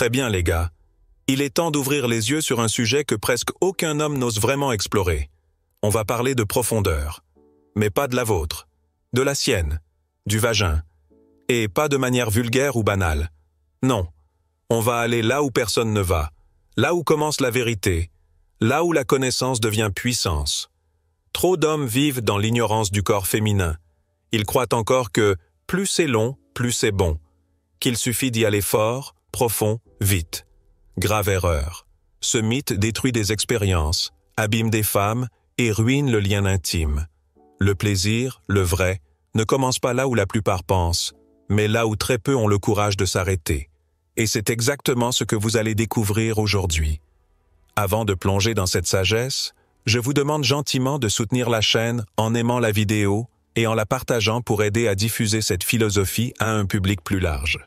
Très bien, les gars. Il est temps d'ouvrir les yeux sur un sujet que presque aucun homme n'ose vraiment explorer. On va parler de profondeur. Mais pas de la vôtre, de la sienne, du vagin. Et pas de manière vulgaire ou banale. Non, on va aller là où personne ne va, là où commence la vérité, là où la connaissance devient puissance. Trop d'hommes vivent dans l'ignorance du corps féminin. Ils croient encore que plus c'est long, plus c'est bon, qu'il suffit d'y aller fort, profond, vite. Grave erreur. Ce mythe détruit des expériences, abîme des femmes et ruine le lien intime. Le plaisir, le vrai, ne commence pas là où la plupart pensent, mais là où très peu ont le courage de s'arrêter. Et c'est exactement ce que vous allez découvrir aujourd'hui. Avant de plonger dans cette sagesse, je vous demande gentiment de soutenir la chaîne en aimant la vidéo et en la partageant pour aider à diffuser cette philosophie à un public plus large.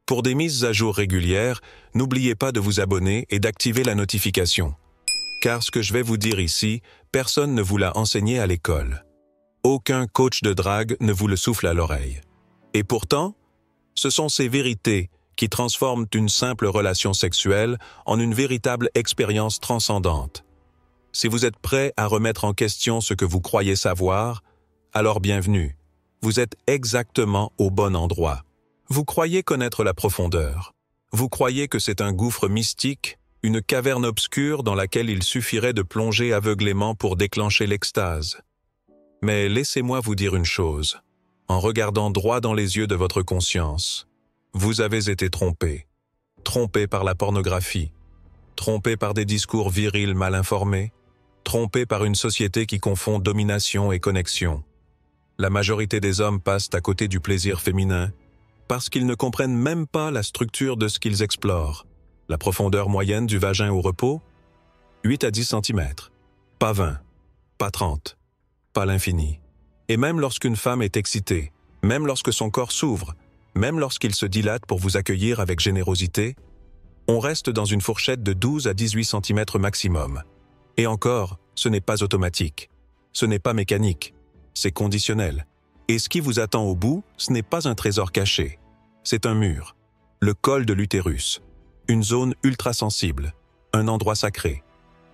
Pour des mises à jour régulières, n'oubliez pas de vous abonner et d'activer la notification. Car ce que je vais vous dire ici, personne ne vous l'a enseigné à l'école. Aucun coach de drague ne vous le souffle à l'oreille. Et pourtant, ce sont ces vérités qui transforment une simple relation sexuelle en une véritable expérience transcendante. Si vous êtes prêt à remettre en question ce que vous croyez savoir, alors bienvenue. Vous êtes exactement au bon endroit. Vous croyez connaître la profondeur. Vous croyez que c'est un gouffre mystique, une caverne obscure dans laquelle il suffirait de plonger aveuglément pour déclencher l'extase. Mais laissez-moi vous dire une chose. En regardant droit dans les yeux de votre conscience, vous avez été trompé. Trompé par la pornographie. Trompé par des discours virils mal informés. Trompé par une société qui confond domination et connexion. La majorité des hommes passent à côté du plaisir féminin parce qu'ils ne comprennent même pas la structure de ce qu'ils explorent. La profondeur moyenne du vagin au repos, 8 à 10 cm. Pas 20, pas 30, pas l'infini. Et même lorsqu'une femme est excitée, même lorsque son corps s'ouvre, même lorsqu'il se dilate pour vous accueillir avec générosité, on reste dans une fourchette de 12 à 18 cm maximum. Et encore, ce n'est pas automatique, ce n'est pas mécanique, c'est conditionnel. Et ce qui vous attend au bout, ce n'est pas un trésor caché, c'est un mur, le col de l'utérus, une zone ultra-sensible, un endroit sacré,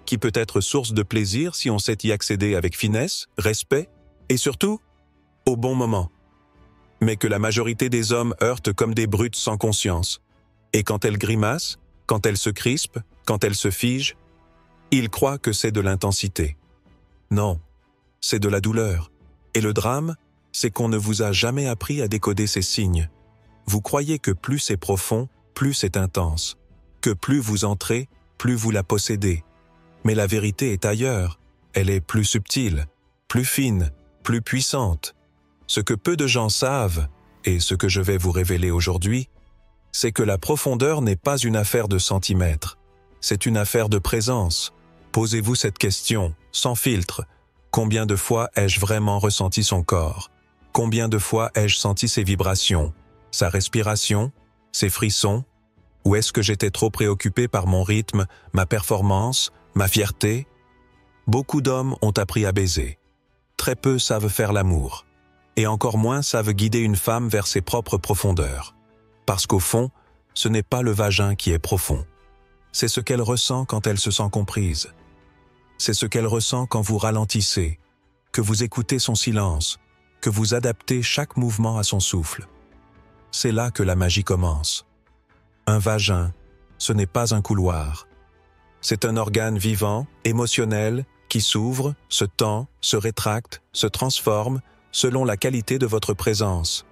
qui peut être source de plaisir si on sait y accéder avec finesse, respect, et surtout, au bon moment. Mais que la majorité des hommes heurtent comme des brutes sans conscience. Et quand elles grimacent, quand elles se crispent, quand elles se figent, ils croient que c'est de l'intensité. Non, c'est de la douleur. Et le drame, c'est qu'on ne vous a jamais appris à décoder ces signes. Vous croyez que plus c'est profond, plus c'est intense. Que plus vous entrez, plus vous la possédez. Mais la vérité est ailleurs. Elle est plus subtile, plus fine, plus puissante. Ce que peu de gens savent, et ce que je vais vous révéler aujourd'hui, c'est que la profondeur n'est pas une affaire de centimètres. C'est une affaire de présence. Posez-vous cette question, sans filtre. Combien de fois ai-je vraiment ressenti son corps? Combien de fois ai-je senti ses vibrations, sa respiration, ses frissons? Ou est-ce que j'étais trop préoccupé par mon rythme, ma performance, ma fierté? Beaucoup d'hommes ont appris à baiser. Très peu savent faire l'amour. Et encore moins savent guider une femme vers ses propres profondeurs. Parce qu'au fond, ce n'est pas le vagin qui est profond. C'est ce qu'elle ressent quand elle se sent comprise. C'est ce qu'elle ressent quand vous ralentissez, que vous écoutez son silence, que vous adaptez chaque mouvement à son souffle. C'est là que la magie commence. Un vagin, ce n'est pas un couloir. C'est un organe vivant, émotionnel, qui s'ouvre, se tend, se rétracte, se transforme, selon la qualité de votre présence.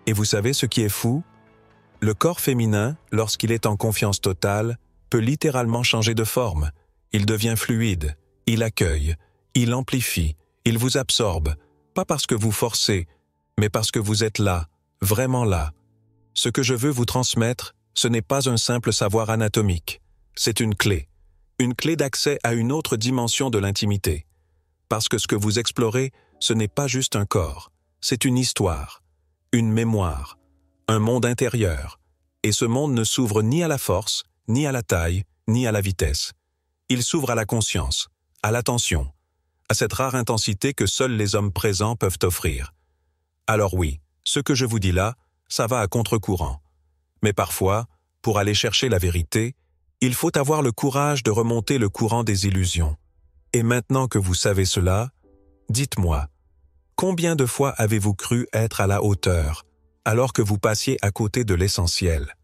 Et vous savez ce qui est fou? Le corps féminin, lorsqu'il est en confiance totale, peut littéralement changer de forme. Il devient fluide, il accueille, il amplifie, il vous absorbe, pas parce que vous forcez, mais parce que vous êtes là, vraiment là. Ce que je veux vous transmettre, ce n'est pas un simple savoir anatomique, c'est une clé d'accès à une autre dimension de l'intimité. Parce que ce que vous explorez, ce n'est pas juste un corps, c'est une histoire, une mémoire, un monde intérieur. Et ce monde ne s'ouvre ni à la force, ni à la taille, ni à la vitesse. Il s'ouvre à la conscience, à l'attention, à cette rare intensité que seuls les hommes présents peuvent offrir. Alors oui, ce que je vous dis là, ça va à contre-courant. Mais parfois, pour aller chercher la vérité, il faut avoir le courage de remonter le courant des illusions. Et maintenant que vous savez cela, dites-moi, combien de fois avez-vous cru être à la hauteur, alors que vous passiez à côté de l'essentiel?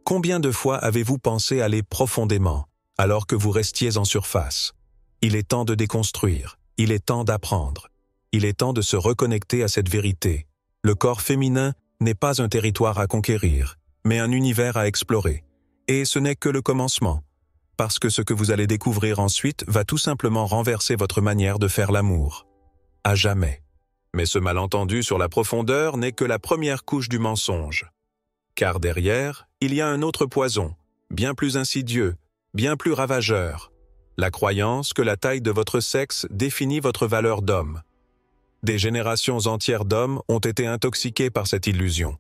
Combien de fois avez-vous pensé aller profondément, alors que vous restiez en surface? Il est temps de déconstruire, il est temps d'apprendre, il est temps de se reconnecter à cette vérité. Le corps féminin n'est pas un territoire à conquérir, mais un univers à explorer. Et ce n'est que le commencement, parce que ce que vous allez découvrir ensuite va tout simplement renverser votre manière de faire l'amour. À jamais. Mais ce malentendu sur la profondeur n'est que la première couche du mensonge. Car derrière, il y a un autre poison, bien plus insidieux, bien plus ravageur. La croyance que la taille de votre sexe définit votre valeur d'homme. Des générations entières d'hommes ont été intoxiqués par cette illusion.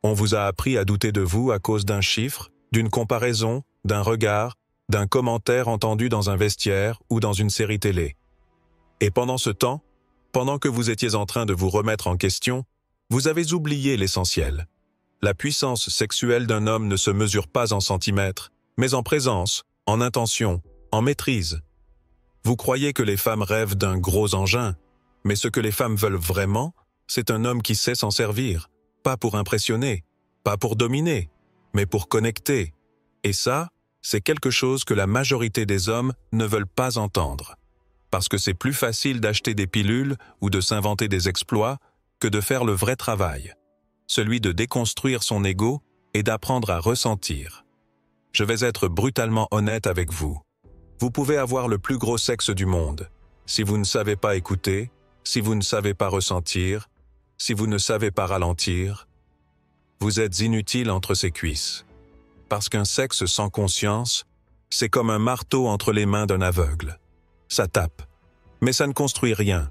On vous a appris à douter de vous à cause d'un chiffre, d'une comparaison, d'un regard, d'un commentaire entendu dans un vestiaire ou dans une série télé. Et pendant ce temps, pendant que vous étiez en train de vous remettre en question, vous avez oublié l'essentiel. La puissance sexuelle d'un homme ne se mesure pas en centimètres, mais en présence, en intention, en maîtrise. Vous croyez que les femmes rêvent d'un gros engin, mais ce que les femmes veulent vraiment, c'est un homme qui sait s'en servir, pas pour impressionner, pas pour dominer, mais pour connecter. Et ça, c'est quelque chose que la majorité des hommes ne veulent pas entendre. Parce que c'est plus facile d'acheter des pilules ou de s'inventer des exploits que de faire le vrai travail, celui de déconstruire son ego et d'apprendre à ressentir. Je vais être brutalement honnête avec vous. Vous pouvez avoir le plus gros sexe du monde. Si vous ne savez pas écouter, si vous ne savez pas ressentir, si vous ne savez pas ralentir, vous êtes inutile entre ses cuisses. Parce qu'un sexe sans conscience, c'est comme un marteau entre les mains d'un aveugle. Ça tape, mais ça ne construit rien.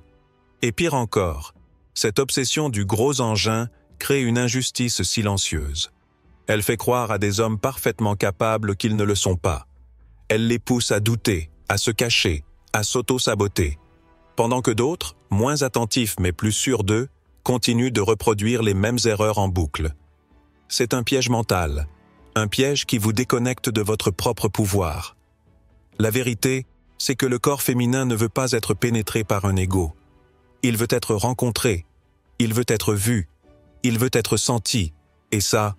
Et pire encore, cette obsession du gros engin crée une injustice silencieuse. Elle fait croire à des hommes parfaitement capables qu'ils ne le sont pas. Elle les pousse à douter, à se cacher, à s'auto-saboter. Pendant que d'autres, moins attentifs mais plus sûrs d'eux, continuent de reproduire les mêmes erreurs en boucle. C'est un piège mental, un piège qui vous déconnecte de votre propre pouvoir. La vérité, c'est que le corps féminin ne veut pas être pénétré par un ego. Il veut être rencontré, il veut être vu, il veut être senti, et ça,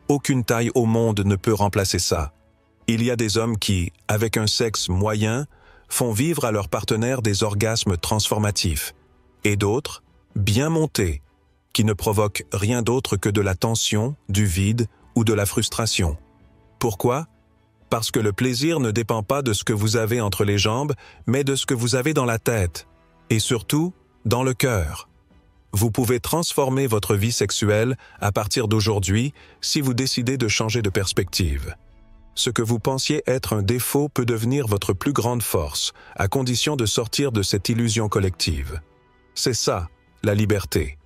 aucune taille au monde ne peut remplacer ça. Il y a des hommes qui, avec un sexe moyen, font vivre à leur partenaire des orgasmes transformatifs, et d'autres, bien montés, qui ne provoquent rien d'autre que de la tension, du vide ou de la frustration. Pourquoi? Parce que le plaisir ne dépend pas de ce que vous avez entre les jambes, mais de ce que vous avez dans la tête, et surtout, dans le cœur. Vous pouvez transformer votre vie sexuelle à partir d'aujourd'hui si vous décidez de changer de perspective. Ce que vous pensiez être un défaut peut devenir votre plus grande force, à condition de sortir de cette illusion collective. C'est ça, la liberté.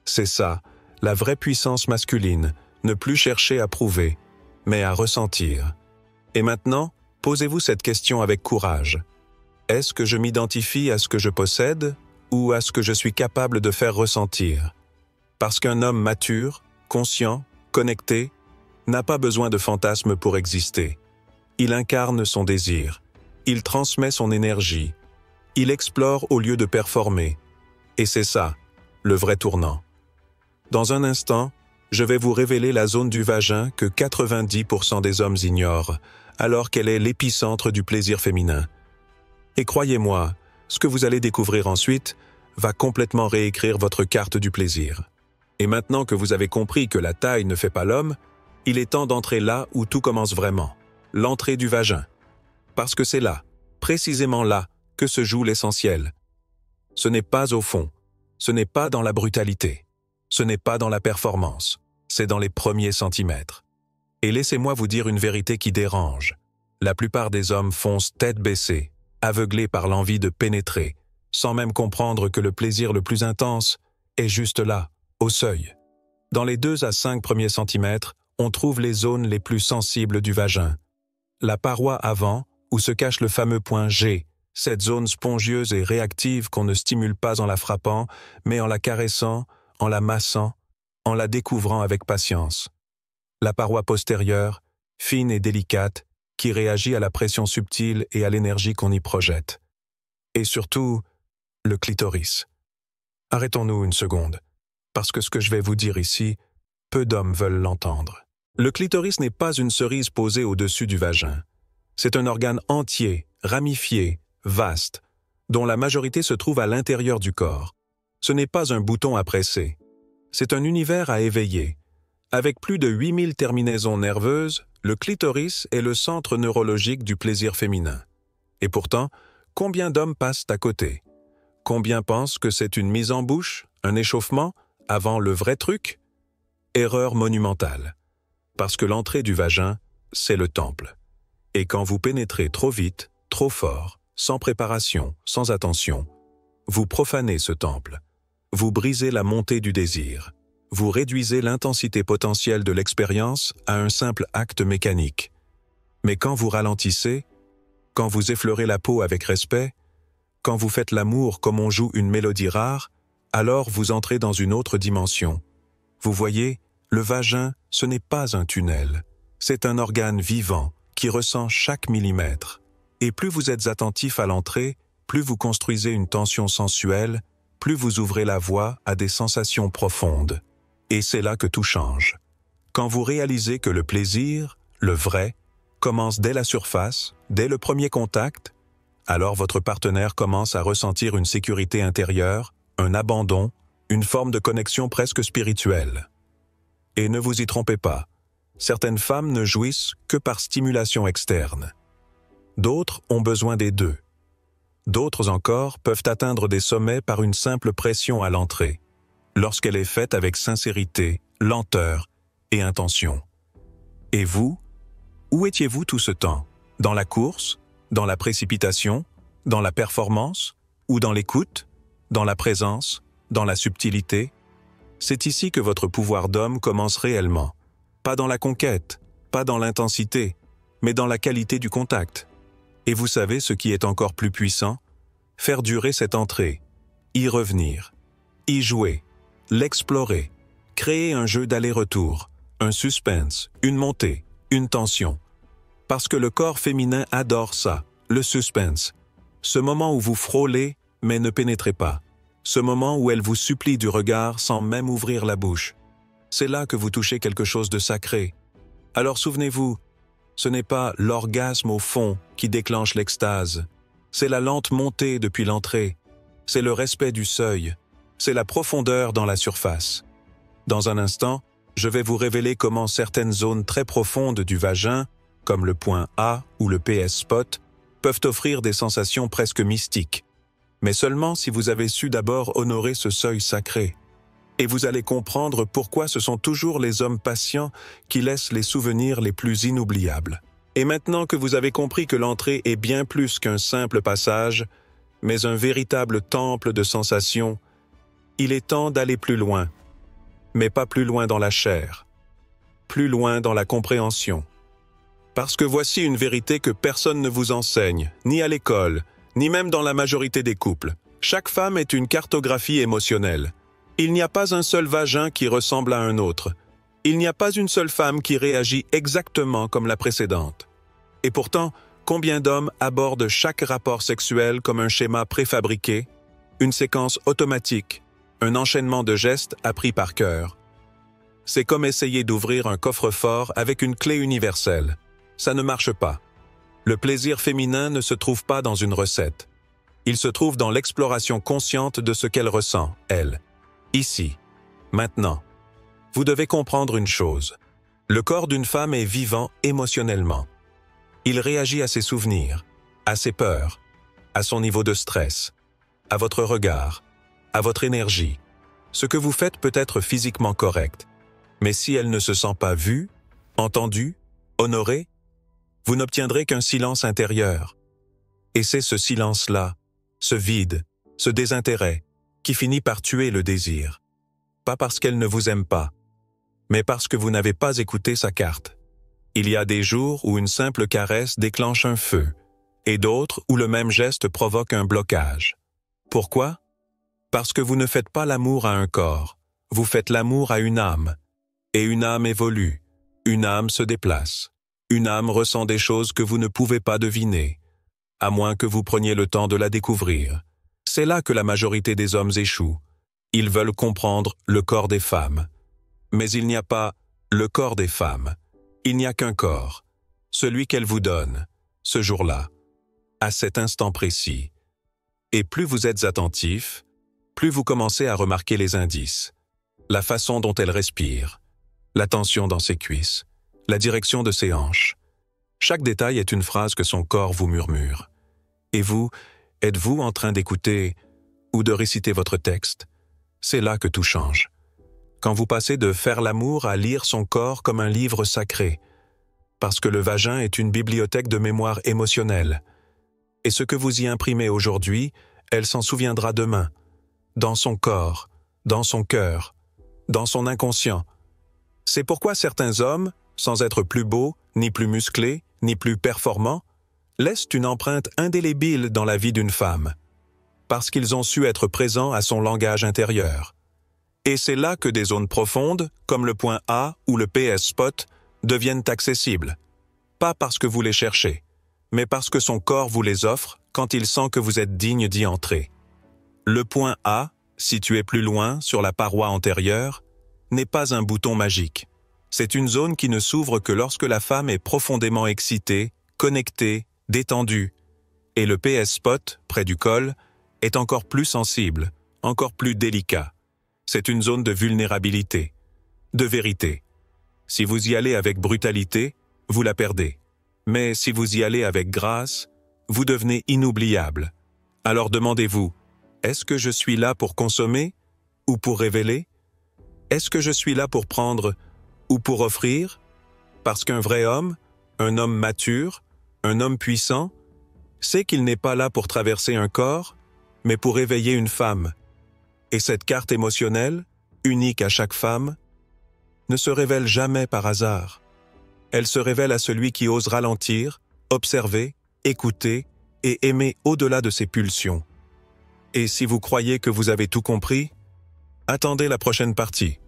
C'est ça, la vraie puissance masculine, ne plus chercher à prouver, mais à ressentir. Et maintenant, posez-vous cette question avec courage. Est-ce que je m'identifie à ce que je possède ou à ce que je suis capable de faire ressentir? Parce qu'un homme mature, conscient, connecté, n'a pas besoin de fantasmes pour exister. Il incarne son désir, il transmet son énergie, il explore au lieu de performer. Et c'est ça, le vrai tournant. Dans un instant, je vais vous révéler la zone du vagin que 90% des hommes ignorent, alors qu'elle est l'épicentre du plaisir féminin. Et croyez-moi, ce que vous allez découvrir ensuite va complètement réécrire votre carte du plaisir. Et maintenant que vous avez compris que la taille ne fait pas l'homme, il est temps d'entrer là où tout commence vraiment, l'entrée du vagin. Parce que c'est là, précisément là, que se joue l'essentiel. Ce n'est pas au fond, ce n'est pas dans la brutalité, ce n'est pas dans la performance, c'est dans les premiers centimètres. Et laissez-moi vous dire une vérité qui dérange. La plupart des hommes foncent tête baissée, aveuglés par l'envie de pénétrer, sans même comprendre que le plaisir le plus intense est juste là, au seuil. Dans les 2 à 5 premiers centimètres, on trouve les zones les plus sensibles du vagin. La paroi avant, où se cache le fameux point G, cette zone spongieuse et réactive qu'on ne stimule pas en la frappant, mais en la caressant, en la massant, en la découvrant avec patience. La paroi postérieure, fine et délicate, qui réagit à la pression subtile et à l'énergie qu'on y projette. Et surtout, le clitoris. Arrêtons-nous une seconde, parce que ce que je vais vous dire ici, peu d'hommes veulent l'entendre. Le clitoris n'est pas une cerise posée au-dessus du vagin. C'est un organe entier, ramifié, vaste, dont la majorité se trouve à l'intérieur du corps. Ce n'est pas un bouton à presser. C'est un univers à éveiller. Avec plus de 8000 terminaisons nerveuses, le clitoris est le centre neurologique du plaisir féminin. Et pourtant, combien d'hommes passent à côté? Combien pensent que c'est une mise en bouche, un échauffement, avant le vrai truc? Erreur monumentale. Parce que l'entrée du vagin, c'est le temple. Et quand vous pénétrez trop vite, trop fort, sans préparation, sans attention, vous profanez ce temple. Vous brisez la montée du désir. Vous réduisez l'intensité potentielle de l'expérience à un simple acte mécanique. Mais quand vous ralentissez, quand vous effleurez la peau avec respect, quand vous faites l'amour comme on joue une mélodie rare, alors vous entrez dans une autre dimension. Vous voyez, le vagin, ce n'est pas un tunnel. C'est un organe vivant qui ressent chaque millimètre. Et plus vous êtes attentif à l'entrée, plus vous construisez une tension sensuelle, plus vous ouvrez la voie à des sensations profondes. Et c'est là que tout change. Quand vous réalisez que le plaisir, le vrai, commence dès la surface, dès le premier contact, alors votre partenaire commence à ressentir une sécurité intérieure, un abandon, une forme de connexion presque spirituelle. Et ne vous y trompez pas, certaines femmes ne jouissent que par stimulation externe. D'autres ont besoin des deux. D'autres encore peuvent atteindre des sommets par une simple pression à l'entrée, lorsqu'elle est faite avec sincérité, lenteur et intention. Et vous, où étiez-vous tout ce temps? Dans la course? Dans la précipitation? Dans la performance? Ou dans l'écoute? Dans la présence? Dans la subtilité? C'est ici que votre pouvoir d'homme commence réellement. Pas dans la conquête, pas dans l'intensité, mais dans la qualité du contact. Et vous savez ce qui est encore plus puissant? Faire durer cette entrée, y revenir, y jouer, l'explorer, créer un jeu d'aller-retour, un suspense, une montée, une tension. Parce que le corps féminin adore ça, le suspense. Ce moment où vous frôlez, mais ne pénétrez pas. Ce moment où elle vous supplie du regard sans même ouvrir la bouche. C'est là que vous touchez quelque chose de sacré. Alors souvenez-vous, ce n'est pas l'orgasme au fond qui déclenche l'extase. C'est la lente montée depuis l'entrée. C'est le respect du seuil. C'est la profondeur dans la surface. Dans un instant, je vais vous révéler comment certaines zones très profondes du vagin, comme le point A ou le PS spot, peuvent offrir des sensations presque mystiques. Mais seulement si vous avez su d'abord honorer ce seuil sacré. Et vous allez comprendre pourquoi ce sont toujours les hommes patients qui laissent les souvenirs les plus inoubliables. Et maintenant que vous avez compris que l'entrée est bien plus qu'un simple passage, mais un véritable temple de sensations, il est temps d'aller plus loin. Mais pas plus loin dans la chair, plus loin dans la compréhension. Parce que voici une vérité que personne ne vous enseigne, ni à l'école, ni même dans la majorité des couples. Chaque femme est une cartographie émotionnelle. Il n'y a pas un seul vagin qui ressemble à un autre. Il n'y a pas une seule femme qui réagit exactement comme la précédente. Et pourtant, combien d'hommes abordent chaque rapport sexuel comme un schéma préfabriqué, une séquence automatique, un enchaînement de gestes appris par cœur. C'est comme essayer d'ouvrir un coffre-fort avec une clé universelle. Ça ne marche pas. Le plaisir féminin ne se trouve pas dans une recette. Il se trouve dans l'exploration consciente de ce qu'elle ressent, elle. Ici, maintenant. Vous devez comprendre une chose. Le corps d'une femme est vivant émotionnellement. Il réagit à ses souvenirs, à ses peurs, à son niveau de stress, à votre regard, à votre énergie. Ce que vous faites peut être physiquement correct, mais si elle ne se sent pas vue, entendue, honorée, vous n'obtiendrez qu'un silence intérieur. Et c'est ce silence-là, ce vide, ce désintérêt, qui finit par tuer le désir. Pas parce qu'elle ne vous aime pas, mais parce que vous n'avez pas écouté sa carte. Il y a des jours où une simple caresse déclenche un feu, et d'autres où le même geste provoque un blocage. Pourquoi? Parce que vous ne faites pas l'amour à un corps, vous faites l'amour à une âme. Et une âme évolue, une âme se déplace. Une âme ressent des choses que vous ne pouvez pas deviner, à moins que vous preniez le temps de la découvrir. C'est là que la majorité des hommes échouent. Ils veulent comprendre le corps des femmes. Mais il n'y a pas le corps des femmes. Il n'y a qu'un corps, celui qu'elle vous donne, ce jour-là, à cet instant précis. Et plus vous êtes attentif, plus vous commencez à remarquer les indices, la façon dont elle respire, la tension dans ses cuisses, la direction de ses hanches. Chaque détail est une phrase que son corps vous murmure. Et vous, êtes-vous en train d'écouter ou de réciter votre texte? C'est là que tout change. Quand vous passez de faire l'amour à lire son corps comme un livre sacré, parce que le vagin est une bibliothèque de mémoire émotionnelle. Et ce que vous y imprimez aujourd'hui, elle s'en souviendra demain, dans son corps, dans son cœur, dans son inconscient. C'est pourquoi certains hommes, sans être plus beaux, ni plus musclés, ni plus performants, laissent une empreinte indélébile dans la vie d'une femme, parce qu'ils ont su être présents à son langage intérieur. Et c'est là que des zones profondes, comme le point A ou le PS spot, deviennent accessibles. Pas parce que vous les cherchez, mais parce que son corps vous les offre quand il sent que vous êtes digne d'y entrer. Le point A, situé plus loin sur la paroi antérieure, n'est pas un bouton magique. C'est une zone qui ne s'ouvre que lorsque la femme est profondément excitée, connectée, détendue. Et le PS spot, près du col, est encore plus sensible, encore plus délicat. C'est une zone de vulnérabilité, de vérité. Si vous y allez avec brutalité, vous la perdez. Mais si vous y allez avec grâce, vous devenez inoubliable. Alors demandez-vous, est-ce que je suis là pour consommer ou pour révéler? Est-ce que je suis là pour prendre ou pour offrir? Parce qu'un vrai homme, un homme mature, un homme puissant, sait qu'il n'est pas là pour traverser un corps, mais pour éveiller une femme. Et cette carte émotionnelle, unique à chaque femme, ne se révèle jamais par hasard. Elle se révèle à celui qui ose ralentir, observer, écouter et aimer au-delà de ses pulsions. Et si vous croyez que vous avez tout compris, attendez la prochaine partie,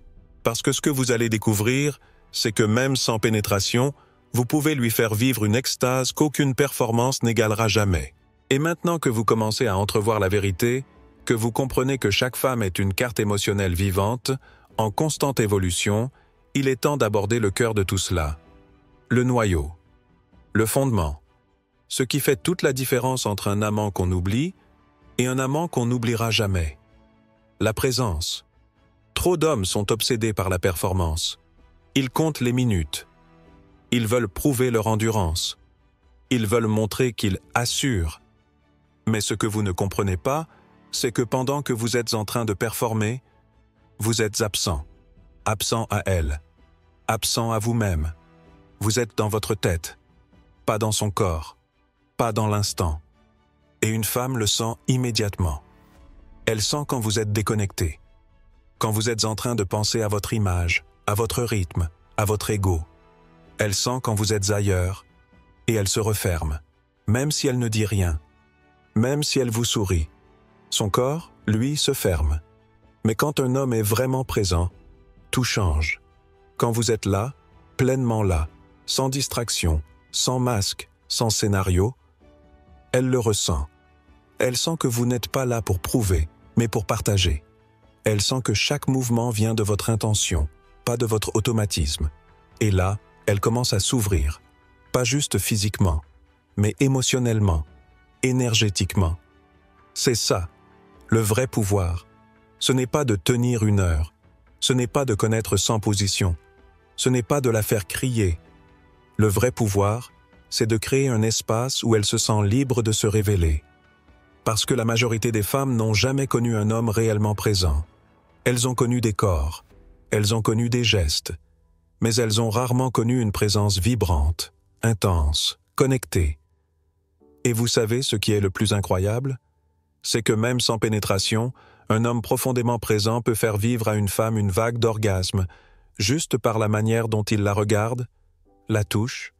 parce que ce que vous allez découvrir, c'est que même sans pénétration, vous pouvez lui faire vivre une extase qu'aucune performance n'égalera jamais. Et maintenant que vous commencez à entrevoir la vérité, que vous comprenez que chaque femme est une carte émotionnelle vivante, en constante évolution, il est temps d'aborder le cœur de tout cela. Le noyau, le fondement, ce qui fait toute la différence entre un amant qu'on oublie et un amant qu'on n'oubliera jamais. La présence. Trop d'hommes sont obsédés par la performance. Ils comptent les minutes. Ils veulent prouver leur endurance. Ils veulent montrer qu'ils assurent. Mais ce que vous ne comprenez pas, c'est que pendant que vous êtes en train de performer, vous êtes absent. Absent à elle. Absent à vous-même. Vous êtes dans votre tête, pas dans son corps, pas dans l'instant. Et une femme le sent immédiatement. Elle sent quand vous êtes déconnecté, quand vous êtes en train de penser à votre image, à votre rythme, à votre ego. Elle sent quand vous êtes ailleurs, et elle se referme, même si elle ne dit rien, même si elle vous sourit. Son corps, lui, se ferme. Mais quand un homme est vraiment présent, tout change. Quand vous êtes là, pleinement là, sans distraction, sans masque, sans scénario, elle le ressent. Elle sent que vous n'êtes pas là pour prouver, mais pour partager. Elle sent que chaque mouvement vient de votre intention, pas de votre automatisme. Et là, elle commence à s'ouvrir, pas juste physiquement, mais émotionnellement, énergétiquement. C'est ça, le vrai pouvoir. Ce n'est pas de tenir une heure, ce n'est pas de connaître 100 positions, ce n'est pas de la faire crier. Le vrai pouvoir, c'est de créer un espace où elle se sent libre de se révéler. Parce que la majorité des femmes n'ont jamais connu un homme réellement présent. Elles ont connu des corps, elles ont connu des gestes, mais elles ont rarement connu une présence vibrante, intense, connectée. Et vous savez ce qui est le plus incroyable? C'est que même sans pénétration, un homme profondément présent peut faire vivre à une femme une vague d'orgasme, juste par la manière dont il la regarde, la touche,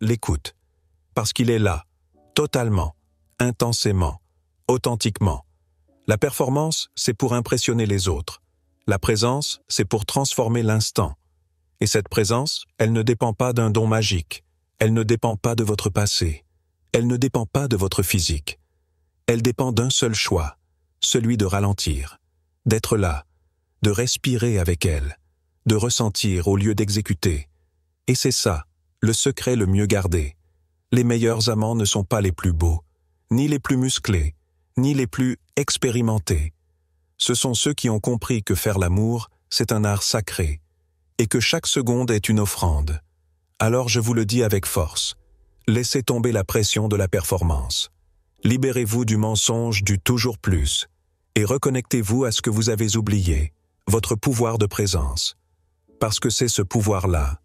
l'écoute, parce qu'il est là, totalement, intensément, authentiquement. La performance, c'est pour impressionner les autres. La présence, c'est pour transformer l'instant. Et cette présence, elle ne dépend pas d'un don magique. Elle ne dépend pas de votre passé. Elle ne dépend pas de votre physique. Elle dépend d'un seul choix, celui de ralentir, d'être là, de respirer avec elle, de ressentir au lieu d'exécuter. Et c'est ça, le secret le mieux gardé. Les meilleurs amants ne sont pas les plus beaux, ni les plus musclés, ni les plus expérimentés. Ce sont ceux qui ont compris que faire l'amour, c'est un art sacré, et que chaque seconde est une offrande. Alors je vous le dis avec force, laissez tomber la pression de la performance. Libérez-vous du mensonge du toujours plus, et reconnectez-vous à ce que vous avez oublié, votre pouvoir de présence. Parce que c'est ce pouvoir-là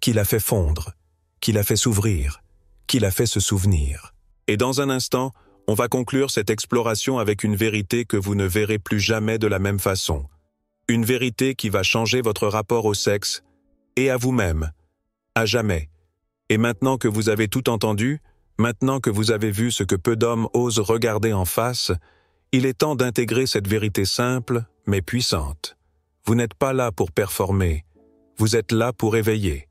qui l'a fait fondre, qui l'a fait s'ouvrir, qui l'a fait se souvenir. Et dans un instant, on va conclure cette exploration avec une vérité que vous ne verrez plus jamais de la même façon. Une vérité qui va changer votre rapport au sexe et à vous-même, à jamais. Et maintenant que vous avez tout entendu, maintenant que vous avez vu ce que peu d'hommes osent regarder en face, il est temps d'intégrer cette vérité simple, mais puissante. Vous n'êtes pas là pour performer, vous êtes là pour éveiller.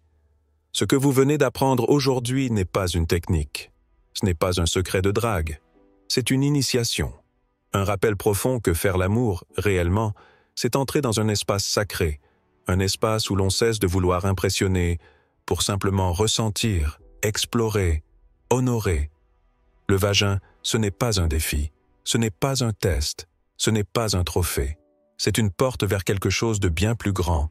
Ce que vous venez d'apprendre aujourd'hui n'est pas une technique. Ce n'est pas un secret de drague. C'est une initiation. Un rappel profond que faire l'amour, réellement, c'est entrer dans un espace sacré, un espace où l'on cesse de vouloir impressionner, pour simplement ressentir, explorer, honorer. Le vagin, ce n'est pas un défi, ce n'est pas un test, ce n'est pas un trophée. C'est une porte vers quelque chose de bien plus grand,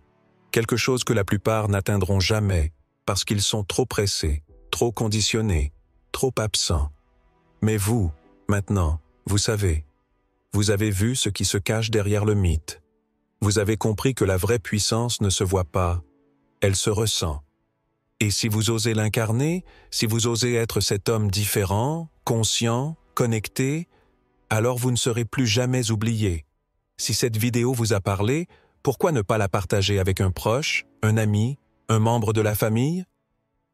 quelque chose que la plupart n'atteindront jamais, parce qu'ils sont trop pressés, trop conditionnés, trop absents. Mais vous, maintenant, vous savez. Vous avez vu ce qui se cache derrière le mythe. Vous avez compris que la vraie puissance ne se voit pas, elle se ressent. Et si vous osez l'incarner, si vous osez être cet homme différent, conscient, connecté, alors vous ne serez plus jamais oublié. Si cette vidéo vous a parlé, pourquoi ne pas la partager avec un proche, un ami, un membre de la famille?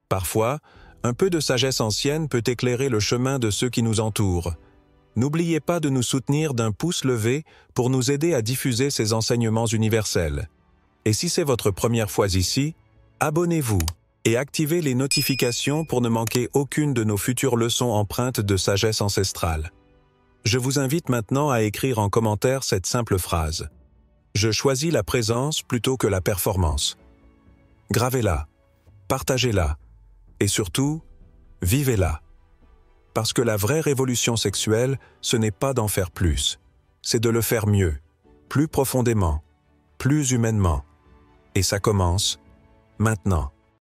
Parfois, un peu de sagesse ancienne peut éclairer le chemin de ceux qui nous entourent. N'oubliez pas de nous soutenir d'un pouce levé pour nous aider à diffuser ces enseignements universels. Et si c'est votre première fois ici, abonnez-vous et activez les notifications pour ne manquer aucune de nos futures leçons empreintes de sagesse ancestrale. Je vous invite maintenant à écrire en commentaire cette simple phrase. Je choisis la présence plutôt que la performance. Gravez-la, partagez-la, et surtout, vivez-la. Parce que la vraie révolution sexuelle, ce n'est pas d'en faire plus, c'est de le faire mieux, plus profondément, plus humainement. Et ça commence maintenant.